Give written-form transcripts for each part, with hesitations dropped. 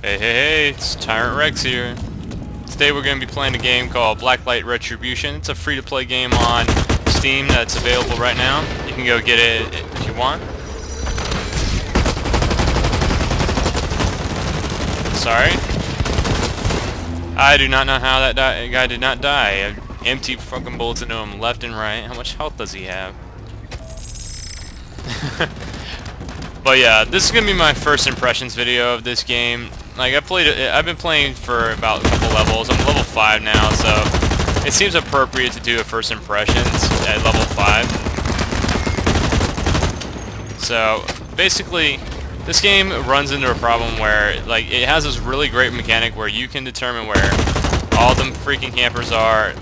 Hey, hey, hey, it's Tyrant Rex here. Today we're going to be playing a game called Blacklight Retribution. It's a free-to-play game on Steam that's available right now. You can go get it if you want. Sorry. I do not know how that guy did not die. I empty fucking bullets into him left and right. How much health does he have? But yeah, this is going to be my first impressions video of this game. Like, I've been playing for about a couple levels. I'm level 5 now, so it seems appropriate to do a first impressions at level 5. So, basically, this game runs into a problem where, like, it has this really great mechanic where you can determine where all the freaking campers are,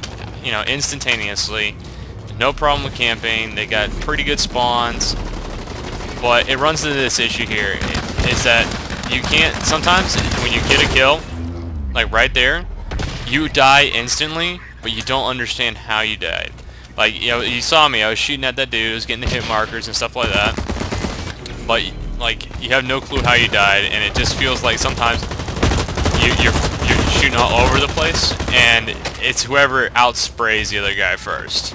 you know, instantaneously. No problem with camping. They got pretty good spawns. But it runs into this issue here, is that you can't, sometimes when you get a kill, like right there, you die instantly, but you don't understand how you died. Like, you know, you saw me, I was shooting at that dude, I was getting the hit markers and stuff like that, but, like, you have no clue how you died, and it just feels like sometimes you're shooting all over the place, and it's whoever outsprays the other guy first.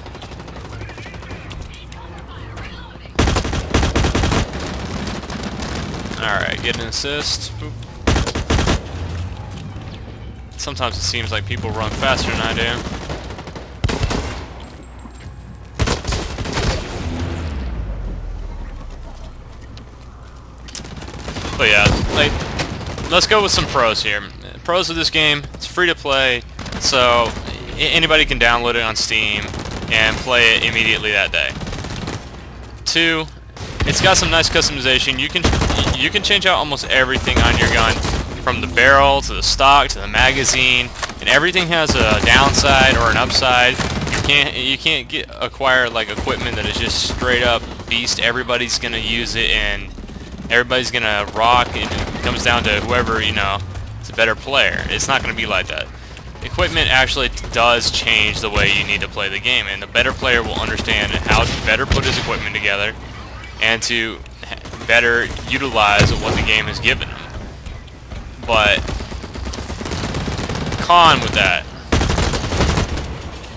Alright, get an assist. Boop. Sometimes it seems like people run faster than I do. But yeah, like, let's go with some pros here. Pros of this game, it's free to play, so anybody can download it on Steam and play it immediately that day. 2, it's got some nice customization. You can change out almost everything on your gun, from the barrel to the stock to the magazine, and everything has a downside or an upside. You can't acquire like equipment that is just straight up beast. Everybody's gonna use it and everybody's gonna rock. It comes down to whoever, you know, is a better player. It's not gonna be like that. Equipment actually does change the way you need to play the game, and the better player will understand how to better put his equipment together and to better utilize what the game has given him. But con with that,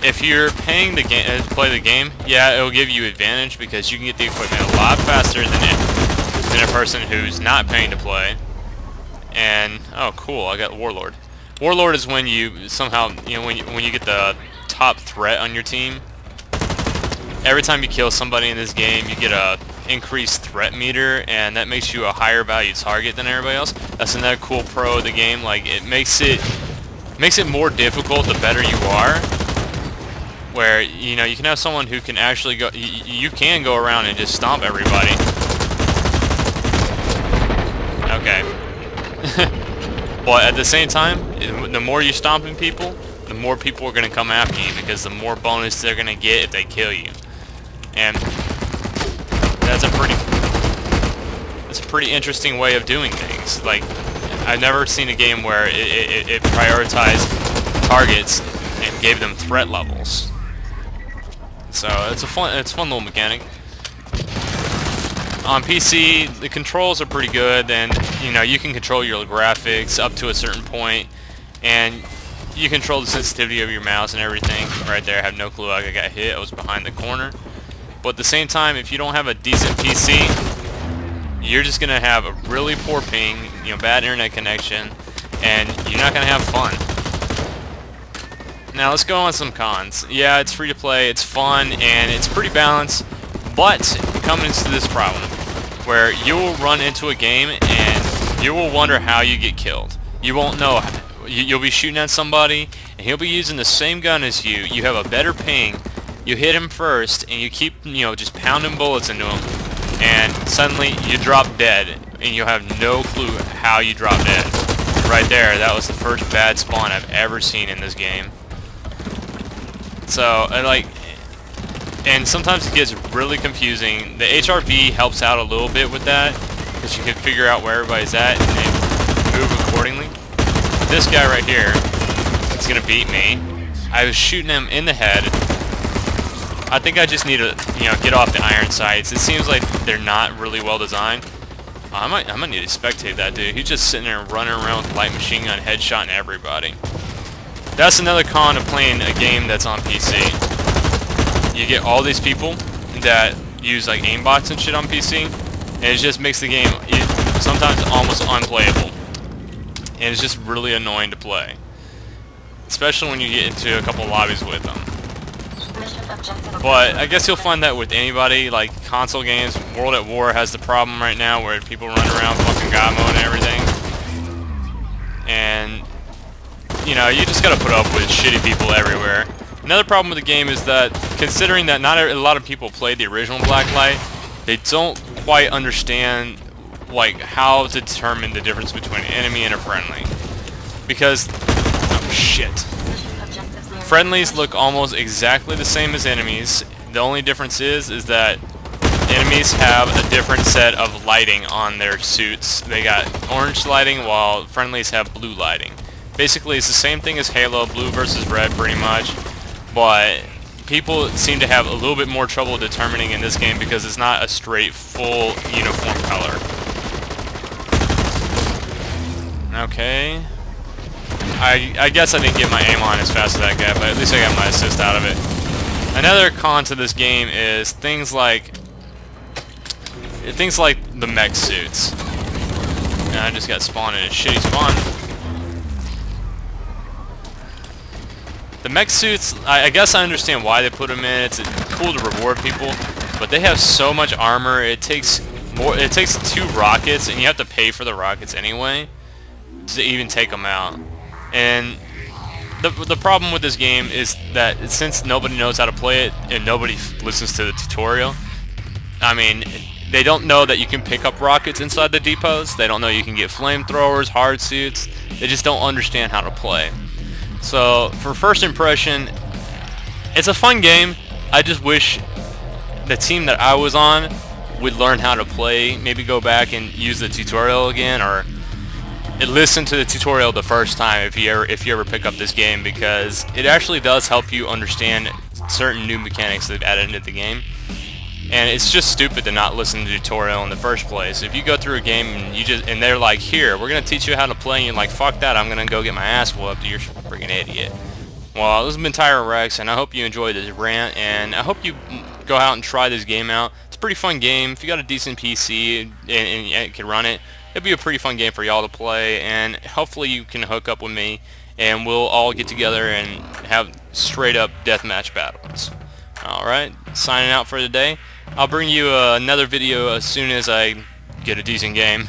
if you're paying to play the game, yeah, it will give you advantage because you can get the equipment a lot faster than a person who's not paying to play. And oh, cool, I got Warlord. Warlord is when you somehow, you know, when you get the top threat on your team. Every time you kill somebody in this game, you get a increased threat meter, and that makes you a higher value target than everybody else. That's another cool pro of the game. Like, it makes it more difficult the better you are. Where, you know, you can have someone who can actually go, you can go around and just stomp everybody. Okay. But at the same time, the more you stomping people, the more people are going to come after you, because the more bonus they're going to get if they kill you. And that's a pretty interesting way of doing things. Like, I've never seen a game where it prioritized targets and gave them threat levels. So it's a fun little mechanic. On PC, the controls are pretty good, and you know, you can control your graphics up to a certain point, and you control the sensitivity of your mouse and everything. Right there, I have no clue how I got hit. I was behind the corner. But at the same time, if you don't have a decent PC, you're just gonna have a really poor ping, you know, bad internet connection, and you're not gonna have fun. Now let's go on some cons. Yeah, it's free to play, it's fun, and it's pretty balanced, but coming into this problem where you will run into a game and you will wonder how you get killed. You won't know. You'll be shooting at somebody and he'll be using the same gun as you. You have a better ping. You hit him first and you keep, you know, just pounding bullets into him, and suddenly you drop dead and you have no clue how you drop dead. Right there, that was the first bad spawn I've ever seen in this game. So, and sometimes it gets really confusing. The HRV helps out a little bit with that, because you can figure out where everybody's at and then move accordingly. This guy right here is gonna beat me. I was shooting him in the head. I think I just need to, you know, get off the iron sights. It seems like they're not really well designed. I might need to spectate that dude. He's just sitting there running around with light machine gun headshotting everybody. That's another con of playing a game that's on PC. You get all these people that use like aimbots and shit on PC, and it just makes the game sometimes almost unplayable. And it's just really annoying to play. Especially when you get into a couple lobbies with them. But I guess you'll find that with anybody, like console games. World at War has the problem right now where people run around fucking God mode and everything. And, you know, you just gotta put up with shitty people everywhere. Another problem with the game is that, considering that not a lot of people played the original Blacklight, they don't quite understand, like, how to determine the difference between an enemy and a friendly. Because, oh shit. Friendlies look almost exactly the same as enemies. The only difference is that enemies have a different set of lighting on their suits. They got orange lighting while friendlies have blue lighting. Basically, it's the same thing as Halo, blue versus red pretty much, but people seem to have a little bit more trouble determining in this game because it's not a straight, full, uniform color. Okay. I guess I didn't get my aim on as fast as that guy, but at least I got my assist out of it. Another con to this game is things like the mech suits. And I just got spawned in a shitty spawn. The mech suits, I guess I understand why they put them in. It's cool to reward people, but they have so much armor. It takes 2 rockets, and you have to pay for the rockets anyway to even take them out. And the problem with this game is that since nobody knows how to play it and nobody listens to the tutorial, I mean, they don't know that you can pick up rockets inside the depots. They don't know you can get flamethrowers, hard suits. They just don't understand how to play. So for first impression, it's a fun game. I just wish the team that I was on would learn how to play. Maybe go back and use the tutorial again, or listen to the tutorial the first time if you ever pick up this game, because it actually does help you understand certain new mechanics they've added into the game. And it's just stupid to not listen to the tutorial in the first place. If you go through a game and they're like, here, we're gonna teach you how to play, and you're like, fuck that, I'm gonna go get my ass whooped, you're a freaking idiot. Well, this has been Tyra Rex, and I hope you enjoyed this rant, and I hope you go out and try this game out. It's a pretty fun game. If you got a decent PC and can run it, it'll be a pretty fun game for y'all to play, and hopefully you can hook up with me, and we'll all get together and have straight up deathmatch battles. Alright, signing out for the day. I'll bring you another video as soon as I get a decent game.